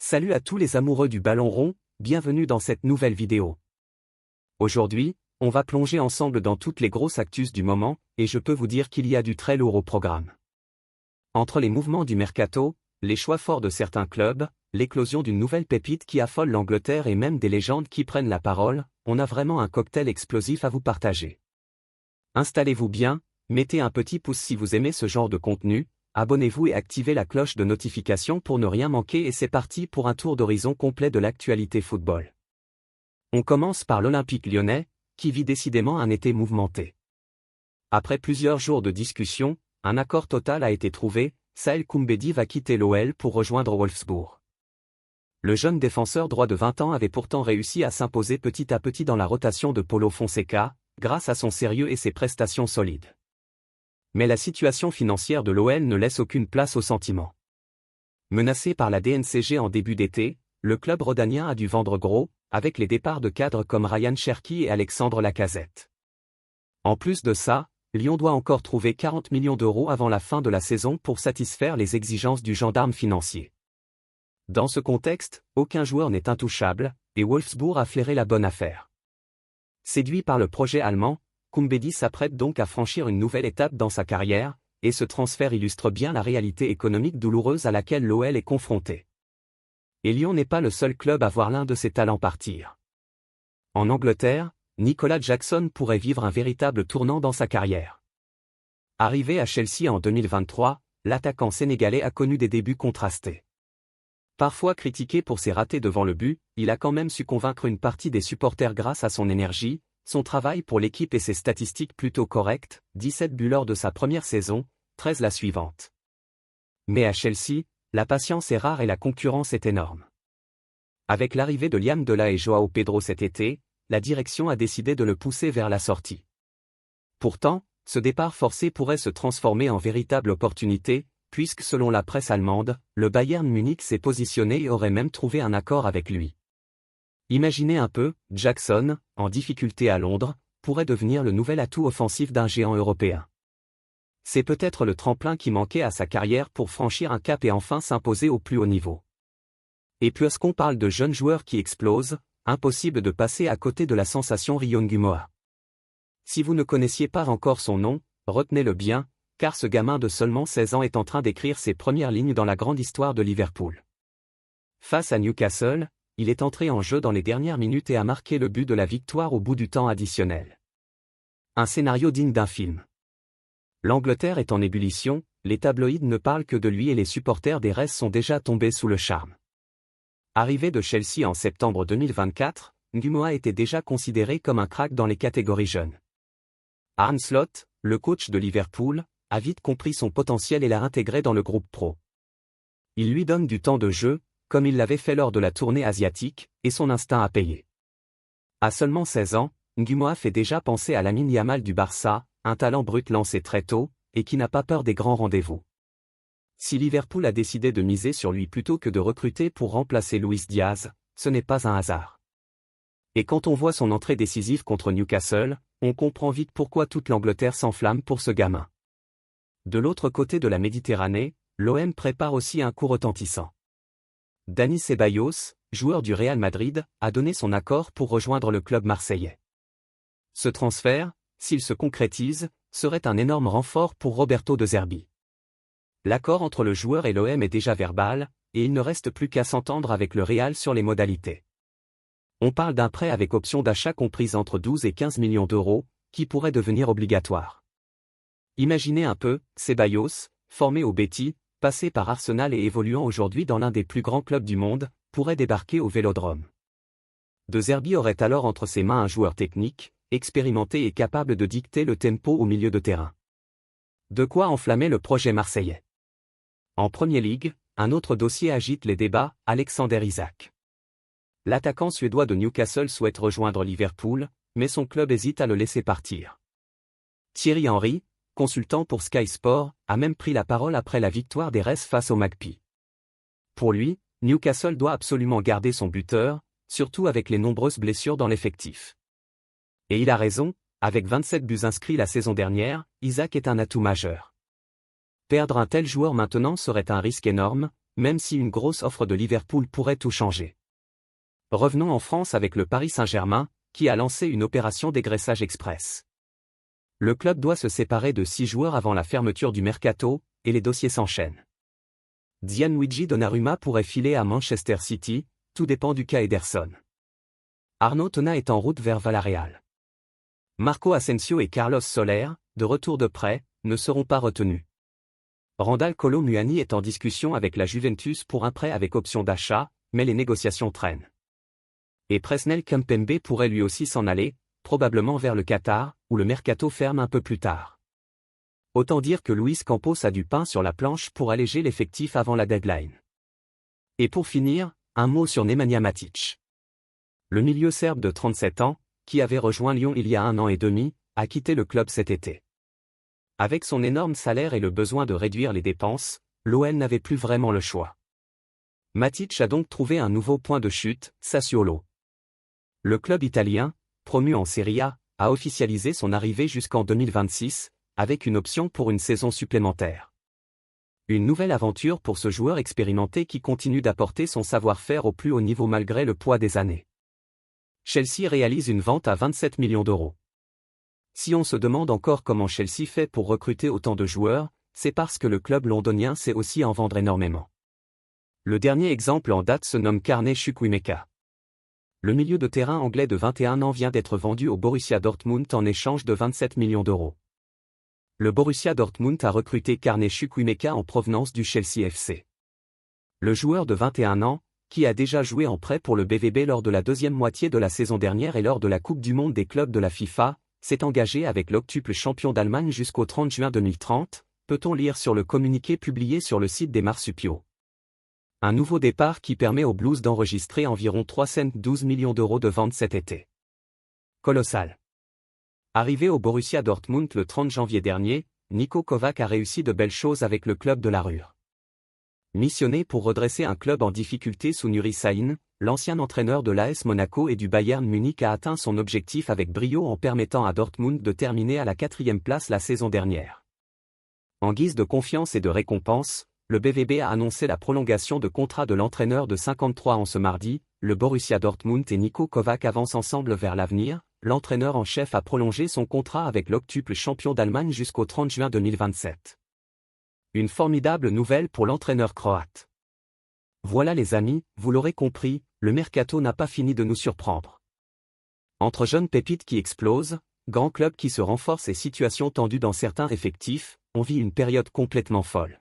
Salut à tous les amoureux du ballon rond, bienvenue dans cette nouvelle vidéo. Aujourd'hui, on va plonger ensemble dans toutes les grosses actus du moment, et je peux vous dire qu'il y a du très lourd au programme. Entre les mouvements du mercato, les choix forts de certains clubs, l'éclosion d'une nouvelle pépite qui affole l'Angleterre et même des légendes qui prennent la parole, on a vraiment un cocktail explosif à vous partager. Installez-vous bien, mettez un petit pouce si vous aimez ce genre de contenu, abonnez-vous et activez la cloche de notification pour ne rien manquer et c'est parti pour un tour d'horizon complet de l'actualité football. On commence par l'Olympique lyonnais, qui vit décidément un été mouvementé. Après plusieurs jours de discussion, un accord total a été trouvé, Saël Koumbedi va quitter l'OL pour rejoindre Wolfsburg. Le jeune défenseur droit de 20 ans avait pourtant réussi à s'imposer petit à petit dans la rotation de Paulo Fonseca, grâce à son sérieux et ses prestations solides. Mais la situation financière de l'OL ne laisse aucune place aux sentiments. Menacé par la DNCG en début d'été, le club rhodanien a dû vendre gros, avec les départs de cadres comme Ryan Cherki et Alexandre Lacazette. En plus de ça, Lyon doit encore trouver 40 millions d'euros avant la fin de la saison pour satisfaire les exigences du gendarme financier. Dans ce contexte, aucun joueur n'est intouchable, et Wolfsburg a flairé la bonne affaire. Séduit par le projet allemand, Koumbedi s'apprête donc à franchir une nouvelle étape dans sa carrière, et ce transfert illustre bien la réalité économique douloureuse à laquelle l'OL est confronté. Et Lyon n'est pas le seul club à voir l'un de ses talents partir. En Angleterre, Nicolas Jackson pourrait vivre un véritable tournant dans sa carrière. Arrivé à Chelsea en 2023, l'attaquant sénégalais a connu des débuts contrastés. Parfois critiqué pour ses ratés devant le but, il a quand même su convaincre une partie des supporters grâce à son énergie, son travail pour l'équipe et ses statistiques plutôt correctes, 17 buts lors de sa première saison, 13 la suivante. Mais à Chelsea, la patience est rare et la concurrence est énorme. Avec l'arrivée de Liam Delap et Joao Pedro cet été, la direction a décidé de le pousser vers la sortie. Pourtant, ce départ forcé pourrait se transformer en véritable opportunité, puisque selon la presse allemande, le Bayern Munich s'est positionné et aurait même trouvé un accord avec lui. Imaginez un peu, Jackson, en difficulté à Londres, pourrait devenir le nouvel atout offensif d'un géant européen. C'est peut-être le tremplin qui manquait à sa carrière pour franchir un cap et enfin s'imposer au plus haut niveau. Et puisqu'on parle de jeunes joueurs qui explosent, impossible de passer à côté de la sensation Ryan Gumoa. Si vous ne connaissiez pas encore son nom, retenez-le bien, car ce gamin de seulement 16 ans est en train d'écrire ses premières lignes dans la grande histoire de Liverpool. Face à Newcastle, il est entré en jeu dans les dernières minutes et a marqué le but de la victoire au bout du temps additionnel. Un scénario digne d'un film. L'Angleterre est en ébullition, les tabloïds ne parlent que de lui et les supporters des Reds sont déjà tombés sous le charme. Arrivé de Chelsea en septembre 2024, Gumoa était déjà considéré comme un crack dans les catégories jeunes. Arne Slot, le coach de Liverpool, a vite compris son potentiel et l'a intégré dans le groupe pro. Il lui donne du temps de jeu, comme il l'avait fait lors de la tournée asiatique, et son instinct a payé. À seulement 16 ans, Gumoa fait déjà penser à Lamine Yamal du Barça, un talent brut lancé très tôt, et qui n'a pas peur des grands rendez-vous. Si Liverpool a décidé de miser sur lui plutôt que de recruter pour remplacer Luis Diaz, ce n'est pas un hasard. Et quand on voit son entrée décisive contre Newcastle, on comprend vite pourquoi toute l'Angleterre s'enflamme pour ce gamin. De l'autre côté de la Méditerranée, l'OM prépare aussi un coup retentissant. Dani Ceballos, joueur du Real Madrid, a donné son accord pour rejoindre le club marseillais. Ce transfert, s'il se concrétise, serait un énorme renfort pour Roberto De Zerbi. L'accord entre le joueur et l'OM est déjà verbal, et il ne reste plus qu'à s'entendre avec le Real sur les modalités. On parle d'un prêt avec option d'achat comprise entre 12 et 15 millions d'euros, qui pourrait devenir obligatoire. Imaginez un peu, Ceballos, formé au Betis, passé par Arsenal et évoluant aujourd'hui dans l'un des plus grands clubs du monde, pourrait débarquer au Vélodrome. De Zerbi aurait alors entre ses mains un joueur technique, expérimenté et capable de dicter le tempo au milieu de terrain. De quoi enflammer le projet marseillais. En Premier League, un autre dossier agite les débats, Alexander Isak. L'attaquant suédois de Newcastle souhaite rejoindre Liverpool, mais son club hésite à le laisser partir. Thierry Henry, consultant pour Sky Sport, a même pris la parole après la victoire des Reds face aux Magpies. Pour lui, Newcastle doit absolument garder son buteur, surtout avec les nombreuses blessures dans l'effectif. Et il a raison, avec 27 buts inscrits la saison dernière, Isak est un atout majeur. Perdre un tel joueur maintenant serait un risque énorme, même si une grosse offre de Liverpool pourrait tout changer. Revenons en France avec le Paris Saint-Germain, qui a lancé une opération dégraissage express. Le club doit se séparer de 6 joueurs avant la fermeture du mercato, et les dossiers s'enchaînent. Gianluigi Donnarumma pourrait filer à Manchester City, tout dépend du cas Ederson. Arnaud Tonat est en route vers Villarreal. Marco Asensio et Carlos Soler, de retour de prêt, ne seront pas retenus. Randal Kolo Muani est en discussion avec la Juventus pour un prêt avec option d'achat, mais les négociations traînent. Et Presnel Kimpembe pourrait lui aussi s'en aller, probablement vers le Qatar, où le mercato ferme un peu plus tard. Autant dire que Luis Campos a du pain sur la planche pour alléger l'effectif avant la deadline. Et pour finir, un mot sur Nemanja Matic. Le milieu serbe de 37 ans, qui avait rejoint Lyon il y a 1 an et demi, a quitté le club cet été. Avec son énorme salaire et le besoin de réduire les dépenses, l'OL n'avait plus vraiment le choix. Matic a donc trouvé un nouveau point de chute, Sassuolo. Le club italien, promu en Serie A, a officialisé son arrivée jusqu'en 2026, avec une option pour une saison supplémentaire. Une nouvelle aventure pour ce joueur expérimenté qui continue d'apporter son savoir-faire au plus haut niveau malgré le poids des années. Chelsea réalise une vente à 27 millions d'euros. Si on se demande encore comment Chelsea fait pour recruter autant de joueurs, c'est parce que le club londonien sait aussi en vendre énormément. Le dernier exemple en date se nomme Carney Chukwuemeka. Le milieu de terrain anglais de 21 ans vient d'être vendu au Borussia Dortmund en échange de 27 millions d'euros. Le Borussia Dortmund a recruté Carney Chukwuemeka en provenance du Chelsea FC. Le joueur de 21 ans, qui a déjà joué en prêt pour le BVB lors de la deuxième moitié de la saison dernière et lors de la Coupe du Monde des clubs de la FIFA, s'est engagé avec l'octuple champion d'Allemagne jusqu'au 30 juin 2030, peut-on lire sur le communiqué publié sur le site des marsupiaux. Un nouveau départ qui permet aux Blues d'enregistrer environ 312 millions d'euros de ventes cet été. Colossal. Arrivé au Borussia Dortmund le 30 janvier dernier, Niko Kovac a réussi de belles choses avec le club de la Ruhr. Missionné pour redresser un club en difficulté sous Nuri Sahin, l'ancien entraîneur de l'AS Monaco et du Bayern Munich a atteint son objectif avec brio en permettant à Dortmund de terminer à la 4e place la saison dernière. En guise de confiance et de récompense, le BVB a annoncé la prolongation de contrat de l'entraîneur de 53 ans ce mardi. Le Borussia Dortmund et Niko Kovac avancent ensemble vers l'avenir. L'entraîneur en chef a prolongé son contrat avec l'octuple champion d'Allemagne jusqu'au 30 juin 2027. Une formidable nouvelle pour l'entraîneur croate. Voilà les amis, vous l'aurez compris, le mercato n'a pas fini de nous surprendre. Entre jeunes pépites qui explosent, grands clubs qui se renforcent et situations tendues dans certains effectifs, on vit une période complètement folle.